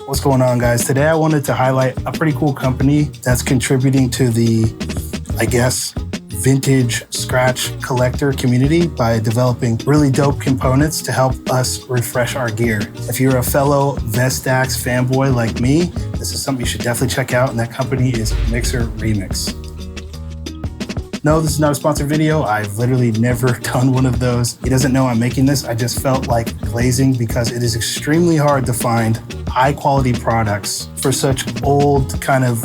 What's going on, guys? Today I wanted to highlight a pretty cool company that's contributing to the, I guess, vintage scratch collector community by developing really dope components to help us refresh our gear. If you're a fellow Vestax fanboy like me, this is something you should definitely check out, and that company is Mixer Remix. No, this is not a sponsored video. I've literally never done one of those. He doesn't know I'm making this. I just felt like glazing because it is extremely hard to find high quality products for such old, kind of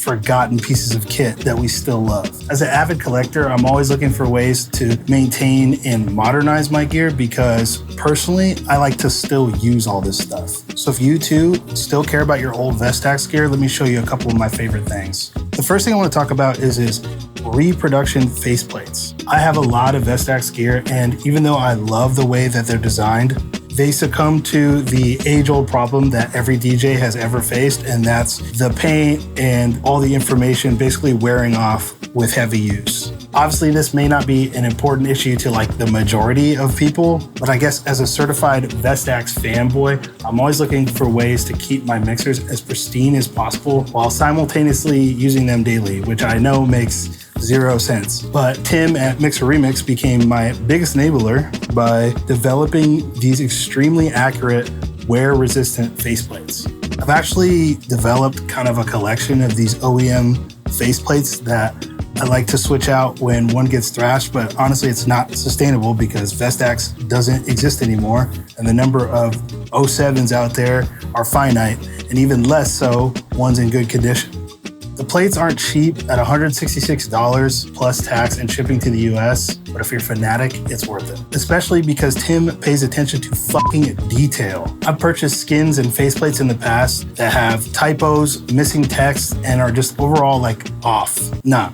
forgotten pieces of kit that we still love. As an avid collector, I'm always looking for ways to maintain and modernize my gear because personally, I like to still use all this stuff. So if you too still care about your old Vestax gear, let me show you a couple of my favorite things. The first thing I want to talk about is reproduction faceplates. I have a lot of Vestax gear, and even though I love the way that they're designed, they succumb to the age-old problem that every DJ has ever faced, and that's the paint and all the information basically wearing off with heavy use. Obviously, this may not be an important issue to like the majority of people, but I guess as a certified Vestax fanboy, I'm always looking for ways to keep my mixers as pristine as possible while simultaneously using them daily, which I know makes zero sense. But Tim at Mixer Remix became my biggest enabler by developing these extremely accurate wear-resistant faceplates. I've actually developed kind of a collection of these OEM faceplates that I like to switch out when one gets thrashed, but honestly, it's not sustainable because Vestax doesn't exist anymore, and the number of 07s out there are finite, and even less so ones in good condition. The plates aren't cheap at $166 plus tax and shipping to the US, but if you're a fanatic, it's worth it. Especially because Tim pays attention to fucking detail. I've purchased skins and faceplates in the past that have typos, missing text, and are just overall like off. Nah,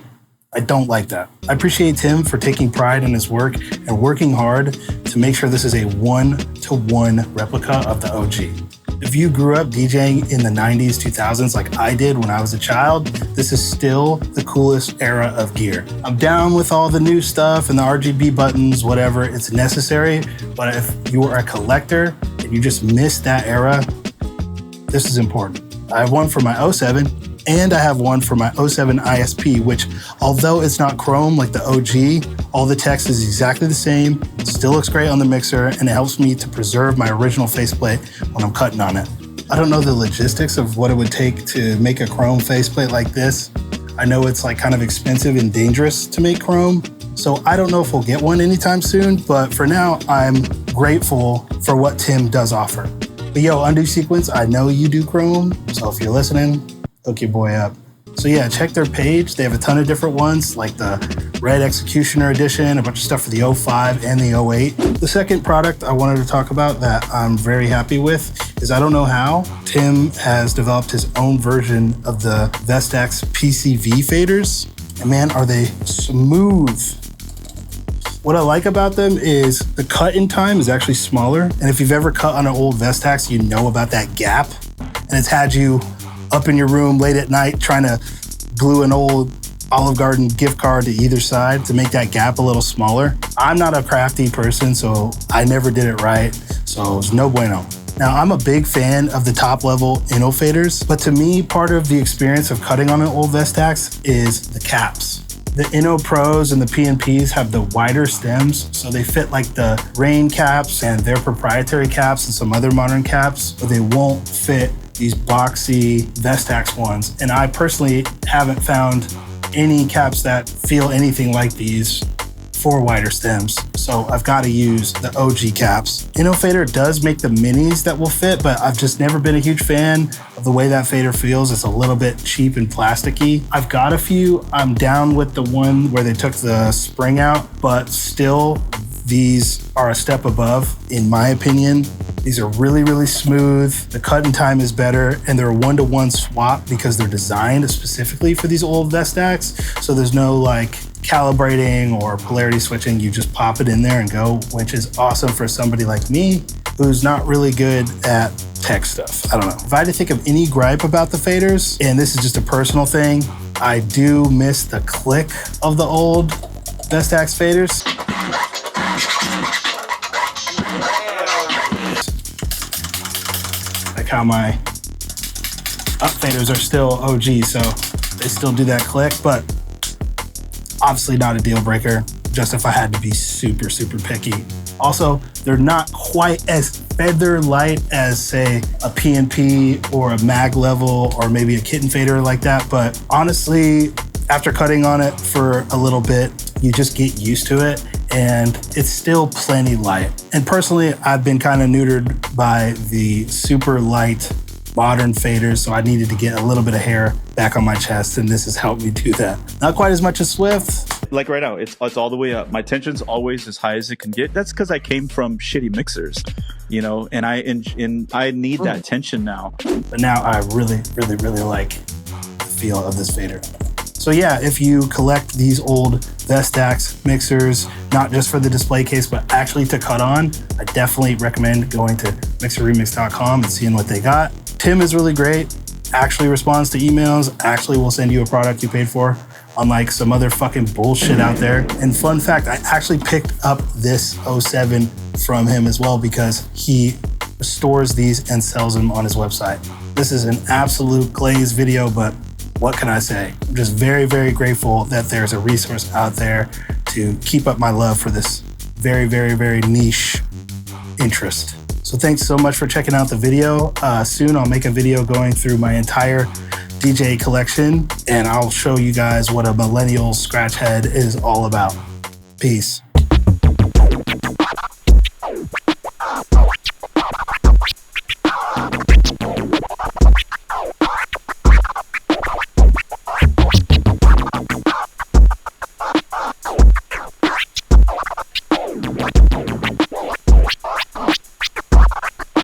I don't like that. I appreciate Tim for taking pride in his work and working hard to make sure this is a one-to-one replica of the OG. If you grew up DJing in the 90s, 2000s like I did when I was a child, this is still the coolest era of gear. I'm down with all the new stuff and the RGB buttons, whatever, it's necessary. But if you are a collector and you just missed that era, this is important. I have one for my 07 and I have one for my 07 ISP, which although it's not chrome like the OG, all the text is exactly the same, still looks great on the mixer, and it helps me to preserve my original faceplate when I'm cutting on it. I don't know the logistics of what it would take to make a chrome faceplate like this. I know it's like kind of expensive and dangerous to make chrome, so I don't know if we'll get one anytime soon, but for now, I'm grateful for what Tim does offer. But yo, Undo Sequence, I know you do chrome, so if you're listening, hook your boy up. So yeah, check their page. They have a ton of different ones, like the Red Executioner Edition, a bunch of stuff for the 05 and the 08. The second product I wanted to talk about that I'm very happy with is, I don't know how, Tim has developed his own version of the Vestax PCV faders. And man, are they smooth. What I like about them is the cut-in time is actually smaller. And if you've ever cut on an old Vestax, you know about that gap. And it's had you up in your room late at night trying to glue an old Olive Garden gift card to either side to make that gap a little smaller. I'm not a crafty person, so I never did it right, so it's no bueno. Now, I'm a big fan of the top level Inno faders, but to me, part of the experience of cutting on an old Vestax is the caps. The Inno Pros and the PNPs have the wider stems, so they fit like the Rain caps and their proprietary caps and some other modern caps, but they won't fit these boxy Vestax ones. And I personally haven't found any caps that feel anything like these for wider stems. So I've got to use the OG caps. Inno Fader does make the minis that will fit, but I've just never been a huge fan of the way that fader feels. It's a little bit cheap and plasticky. I've got a few. I'm down with the one where they took the spring out, but still, these are a step above, in my opinion. These are really, really smooth. The cut-in time is better, and they're a one-to-one swap because they're designed specifically for these old Vestax. So there's no like calibrating or polarity switching. You just pop it in there and go, which is awesome for somebody like me who's not really good at tech stuff. I don't know. If I had to think of any gripe about the faders, and this is just a personal thing, I do miss the click of the old Vestax faders. Like how my Up faders are still OG, so they still do that click, but obviously not a deal breaker, just if I had to be super, super picky. Also, they're not quite as feather light as, say, a PNP or a mag level or maybe a kitten fader like that. But honestly, after cutting on it for a little bit, you just get used to it and it's still plenty light. And personally, I've been kind of neutered by the super light modern faders, so I needed to get a little bit of hair back on my chest, and this has helped me do that. Not quite as much as Swift. Like right now, it's all the way up. My tension's always as high as it can get. That's because I came from shitty mixers, you know, and I need that tension now. But now I really, really, really like the feel of this fader. So yeah, if you collect these old Vestax mixers, not just for the display case, but actually to cut on, I definitely recommend going to mixerremix.com and seeing what they got. Tim is really great, actually responds to emails, actually will send you a product you paid for, unlike some other fucking bullshit out there. And fun fact, I actually picked up this 07 from him as well because he stores these and sells them on his website. This is an absolute glaze video, but what can I say? I'm just very, very grateful that there's a resource out there to keep up my love for this very, very, very niche interest. So thanks so much for checking out the video. Soon I'll make a video going through my entire DJ collection and I'll show you guys what a millennial scratch head is all about. Peace.